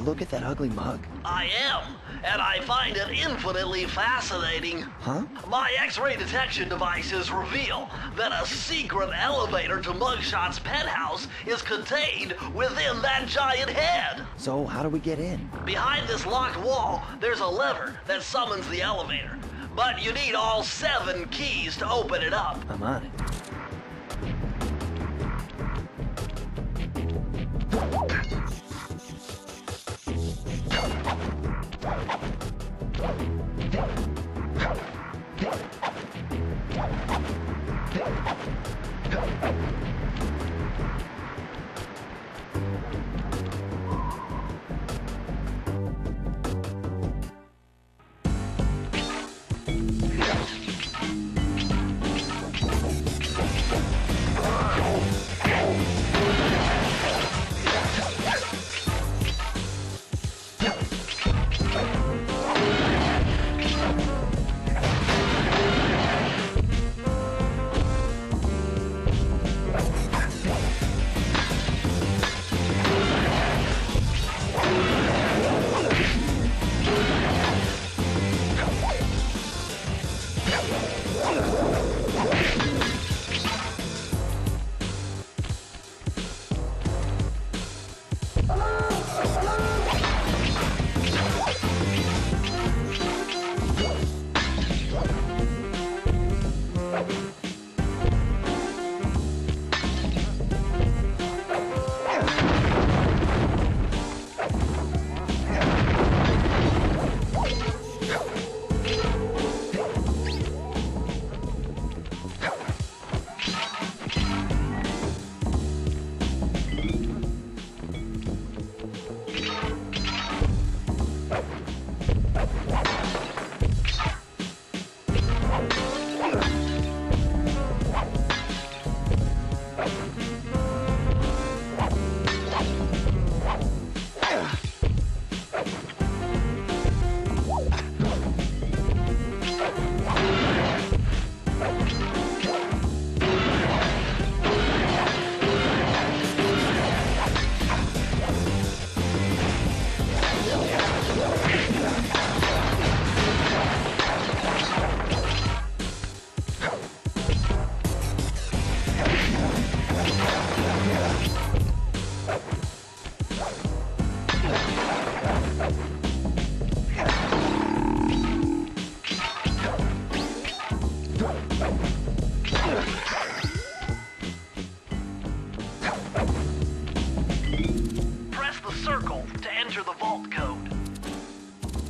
Look at that ugly mug. I am, and I find it infinitely fascinating. Huh? My X-ray detection devices reveal that a secret elevator to Mugshot's penthouse is contained within that giant head. So how do we get in? Behind this locked wall, there's a lever that summons the elevator. But you need all 7 keys to open it up. I'm on it.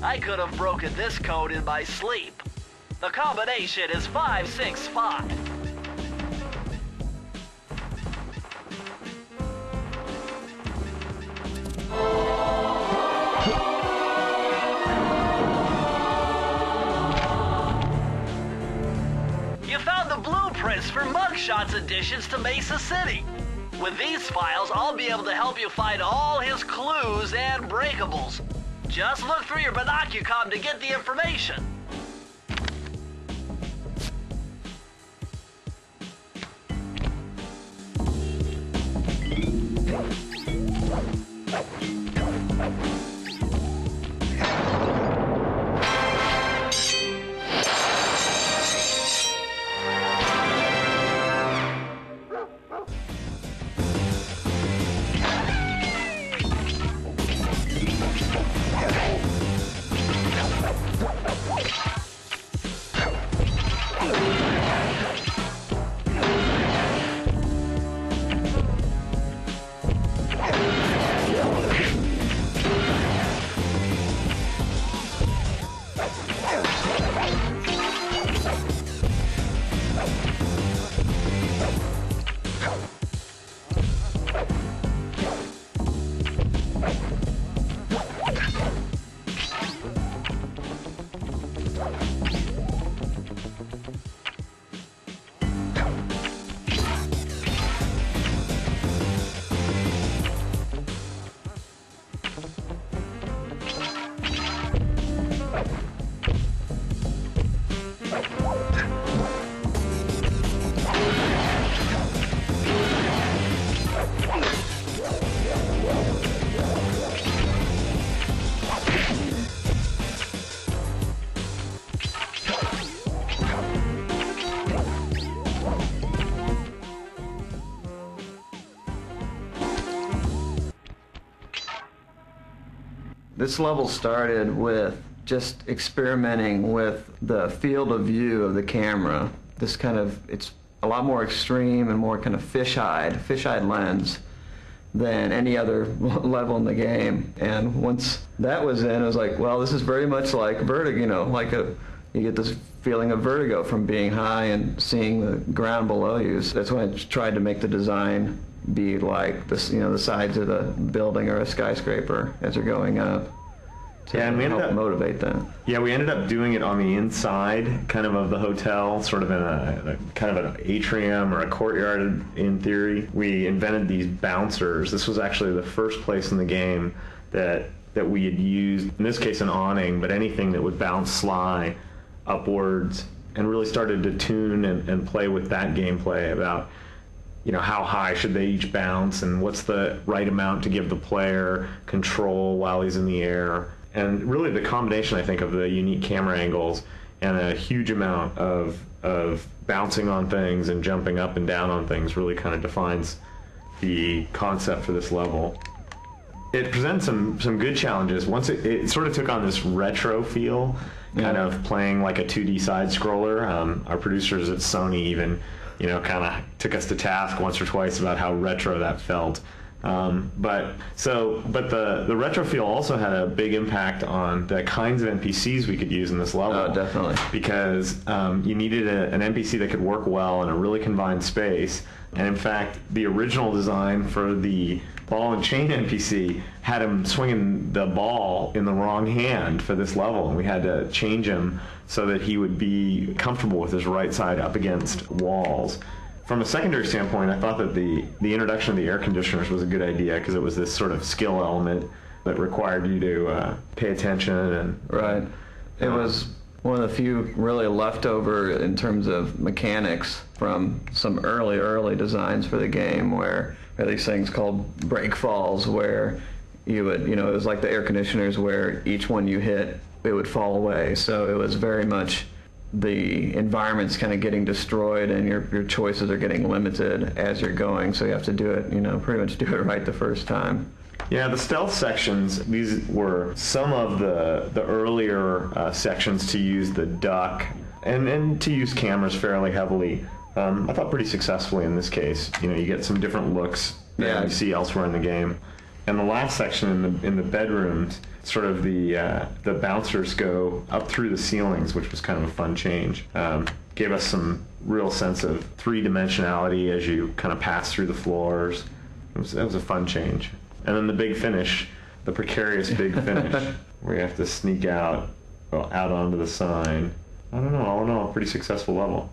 I could have broken this code in my sleep. The combination is 565. You found the blueprints for Mugshot's additions to Mesa City. With these files, I'll be able to help you find all his clues and breakables. Just look through your binocucom to get the information. This level started with just experimenting with the field of view of the camera. This kind of, it's a lot more extreme and more kind of fish-eyed lens than any other level in the game. And once that was in, it was like, well, this is very much like Vertigo, you know, you get this feeling of vertigo from being high and seeing the ground below you. So that's when I tried to make the design be like this, you know, the sides of the building or a skyscraper as they're going up. To and we ended help up motivate that. Yeah, we ended up doing it on the inside, kind of the hotel, sort of in a kind of an atrium or a courtyard in theory. We invented these bouncers. This was actually the first place in the game that we had used, in this case an awning, but anything that would bounce Sly upwards, and really started to tune and play with that gameplay about, you know, how high should they each bounce and what's the right amount to give the player control while he's in the air. And really the combination, I think, of the unique camera angles and a huge amount of bouncing on things and jumping up and down on things really kind of defines the concept for this level. It presents some good challenges. Once it sort of took on this retro feel, kind of playing like a 2D side scroller. Our producers at Sony even, you know, kind of took us to task once or twice about how retro that felt. But the retro feel also had a big impact on the kinds of NPCs we could use in this level. Oh, definitely. Because you needed an NPC that could work well in a really confined space. And in fact, the original design for the ball and chain NPC had him swinging the ball in the wrong hand for this level, and we had to change him so that he would be comfortable with his right side up against walls. From a secondary standpoint, I thought that the introduction of the air conditioners was a good idea because it was this sort of skill element that required you to pay attention. And right. It was one of the few really leftover in terms of mechanics from some early designs for the game, where there are these things called break falls, where you would, you know, it was like the air conditioners where each one you hit, it would fall away. So it was very much the environment's kind of getting destroyed and your choices are getting limited as you're going, so you have to do it, you know, pretty much do it right the first time. Yeah, the stealth sections, these were some of the earlier sections to use the duck and to use cameras fairly heavily. I thought pretty successfully in this case. You know, you get some different looks than you see elsewhere in the game. And the last section in the bedrooms, sort of the bouncers go up through the ceilings, which was kind of a fun change. Gave us some real sense of three-dimensionality as you kind of pass through the floors. That was a fun change. And then the big finish, the precarious big finish, where you have to sneak out onto the sign. I don't know, all in all, a pretty successful level.